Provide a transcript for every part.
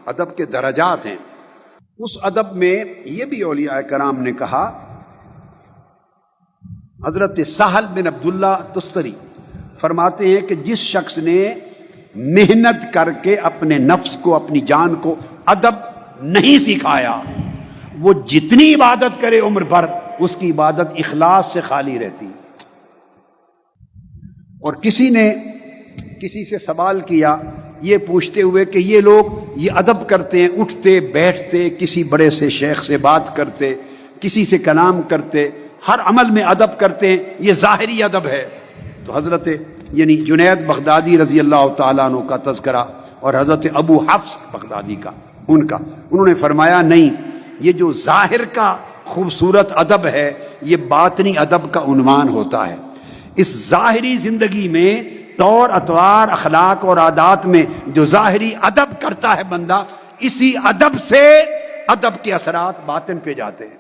ادب کے درجات ہیں۔ اس ادب میں یہ بھی اولیاء کرام نے کہا، حضرت سہل بن عبداللہ تستری فرماتے ہیں کہ جس شخص نے محنت کر کے اپنے نفس کو، اپنی جان کو ادب نہیں سکھایا، وہ جتنی عبادت کرے عمر بھر اس کی عبادت اخلاص سے خالی رہتی۔ اور کسی نے کسی سے سوال کیا یہ پوچھتے ہوئے کہ یہ لوگ یہ ادب کرتے ہیں، اٹھتے بیٹھتے، کسی بڑے سے شیخ سے بات کرتے، کسی سے کلام کرتے، ہر عمل میں ادب کرتے ہیں، یہ ظاہری ادب ہے؟ تو حضرت یعنی جنید بغدادی رضی اللہ تعالیٰ عنہ کا تذکرہ اور حضرت ابو حفص بغدادی کا انہوں نے فرمایا نہیں، یہ جو ظاہر کا خوبصورت ادب ہے یہ باطنی ادب کا عنوان ہوتا ہے۔ اس ظاہری زندگی میں طور اطوار، اخلاق اور عادات میں جو ظاہری ادب کرتا ہے بندہ، اسی ادب سے ادب کے اثرات باطن پہ جاتے ہیں،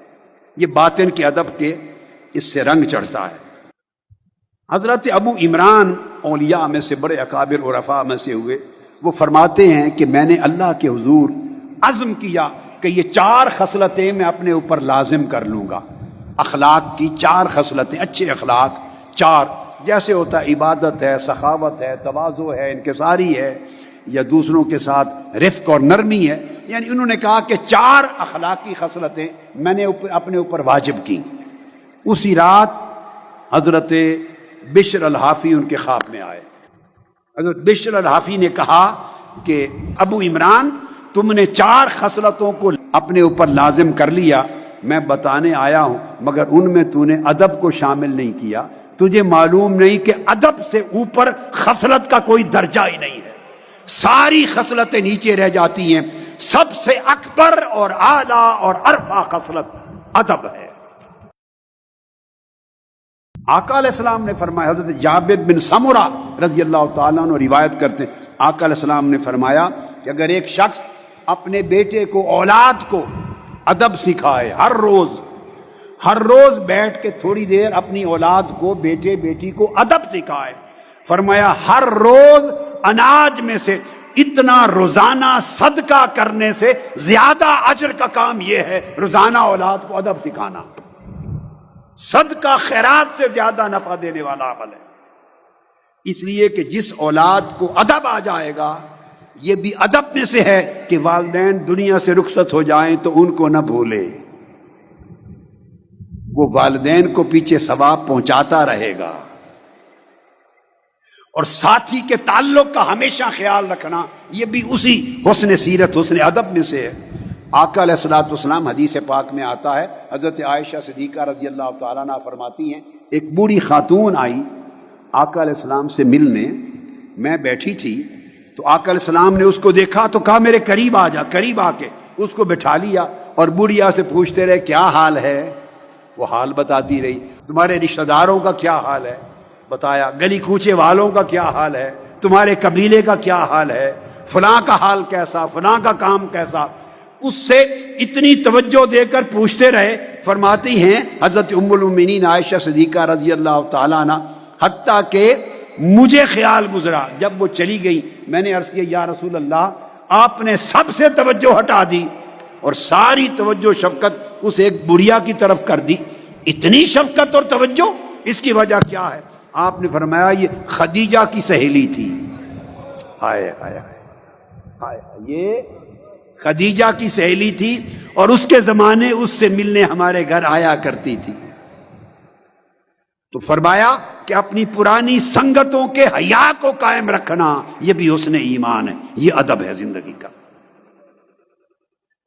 یہ باطن کے ادب کے اس سے رنگ چڑھتا ہے۔ حضرت ابو عمران اولیاء میں سے بڑے اکابر عرفاء میں سے ہوئے، وہ فرماتے ہیں کہ میں نے اللہ کے حضور عزم کیا کہ یہ 4 خصلتیں میں اپنے اوپر لازم کر لوں گا، اخلاق کی 4 خصلتیں، اچھے اخلاق 4، جیسے ہوتا ہے عبادت ہے، سخاوت ہے، تواضع ہے، انکساری ہے، یا دوسروں کے ساتھ رفق اور نرمی ہے، یعنی انہوں نے کہا کہ 4 اخلاقی خصلتیں میں نے اپنے اوپر واجب کی۔ اسی رات حضرت بشر الحافی ان کے خواب میں آئے۔ حضرت بشر الحافی نے کہا کہ ابو عمران تم نے 4 خصلتوں کو اپنے اوپر لازم کر لیا، میں بتانے آیا ہوں، مگر ان میں تو نے ادب کو شامل نہیں کیا، تجھے معلوم نہیں کہ ادب سے اوپر خصلت کا کوئی درجہ ہی نہیں ہے، ساری خصلتیں نیچے رہ جاتی ہیں، سب سے اکبر اور اعلیٰ اور ارفع خصلت ادب ہے۔ آقا علیہ السلام نے فرمایا، حضرت جابر بن سمرہ رضی اللہ تعالیٰ عنہ روایت کرتے ہیں، آقا علیہ السلام نے فرمایا کہ اگر ایک شخص اپنے بیٹے کو، اولاد کو ادب سکھائے، ہر روز بیٹھ کے تھوڑی دیر اپنی اولاد کو، بیٹے بیٹی کو ادب سکھائے، فرمایا ہر روز اناج میں سے اتنا روزانہ صدقہ کرنے سے زیادہ اجر کا کام یہ ہے، روزانہ اولاد کو ادب سکھانا صدقہ خیرات سے زیادہ نفع دینے والا عمل ہے۔ اس لیے کہ جس اولاد کو ادب آ جائے گا، یہ بھی ادب میں سے ہے کہ والدین دنیا سے رخصت ہو جائیں تو ان کو نہ بھولے، وہ والدین کو پیچھے ثواب پہنچاتا رہے گا، اور ساتھی کے تعلق کا ہمیشہ خیال رکھنا، یہ بھی اسی حسن سیرت، حسن ادب میں سے ہے۔ آقا علیہ الصلوۃ والسلام حدیث پاک میں آتا ہے، حضرت عائشہ صدیقہ رضی اللہ تعالیٰ عنہ فرماتی ہیں، ایک بوڑھی خاتون آئی آقا علیہ السلام سے ملنے، میں بیٹھی تھی تو آقا علیہ السلام نے اس کو دیکھا تو کہا میرے قریب آ جا، قریب آ کے اس کو بٹھا لیا، اور بوڑھیا سے پوچھتے رہے کیا حال ہے، وہ حال بتاتی رہی، تمہارے رشتہ داروں کا کیا حال ہے بتایا، گلی کوچے والوں کا کیا حال ہے، تمہارے قبیلے کا کیا حال ہے، فلاں کا حال کیسا، فلاں کا کام کیسا، اس سے اتنی توجہ دے کر پوچھتے رہے۔ فرماتی ہیں حضرت ام المؤمنین عائشہ صدیقہ رضی اللہ تعالیٰ عنہ، حتیٰ کہ مجھے خیال گزرا جب وہ چلی گئی، میں نے عرض کیا یا رسول اللہ آپ نے سب سے توجہ ہٹا دی اور ساری توجہ شفقت اس ایک بڑھیا کی طرف کر دی، اتنی شفقت اور توجہ، اس کی وجہ کیا ہے؟ آپ نے فرمایا یہ خدیجہ کی سہیلی تھی۔ ہائے ہائے ہائے، یہ خدیجہ کی سہیلی تھی اور اس کے زمانے اس سے ملنے ہمارے گھر آیا کرتی تھی۔ تو فرمایا کہ اپنی پرانی سنگتوں کے حیا کو قائم رکھنا، یہ بھی حسن ایمان ہے، یہ ادب ہے زندگی کا۔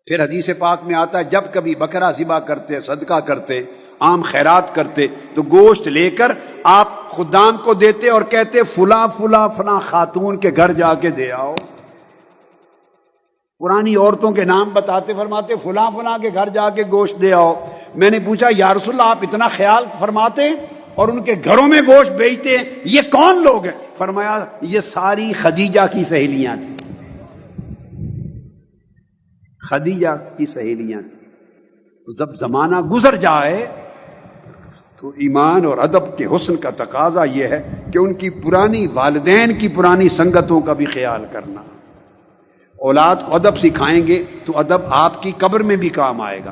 پھر حدیث پاک میں آتا ہے جب کبھی بکرا ذبح کرتے، صدقہ کرتے، عام خیرات کرتے تو گوشت لے کر آپ خدام کو دیتے اور کہتے فلاں فلاں فلاں خاتون کے گھر جا کے دے آؤ، پرانی عورتوں کے نام بتاتے، فرماتے فلاں فلاں کے گھر جا کے گوشت دے آؤ۔ میں نے پوچھا یا رسول اللہ آپ اتنا خیال فرماتے اور ان کے گھروں میں گوشت بیچتے ہیں، یہ کون لوگ ہیں؟ فرمایا یہ ساری خدیجہ کی سہیلیاں تھیں، خدیجہ کی سہیلیاں تھیں۔ تو جب زمانہ گزر جائے تو ایمان اور ادب کے حسن کا تقاضا یہ ہے کہ ان کی پرانی والدین کی پرانی سنگتوں کا بھی خیال کرنا، اولاد کو ادب سکھائیں گے تو ادب آپ کی قبر میں بھی کام آئے گا.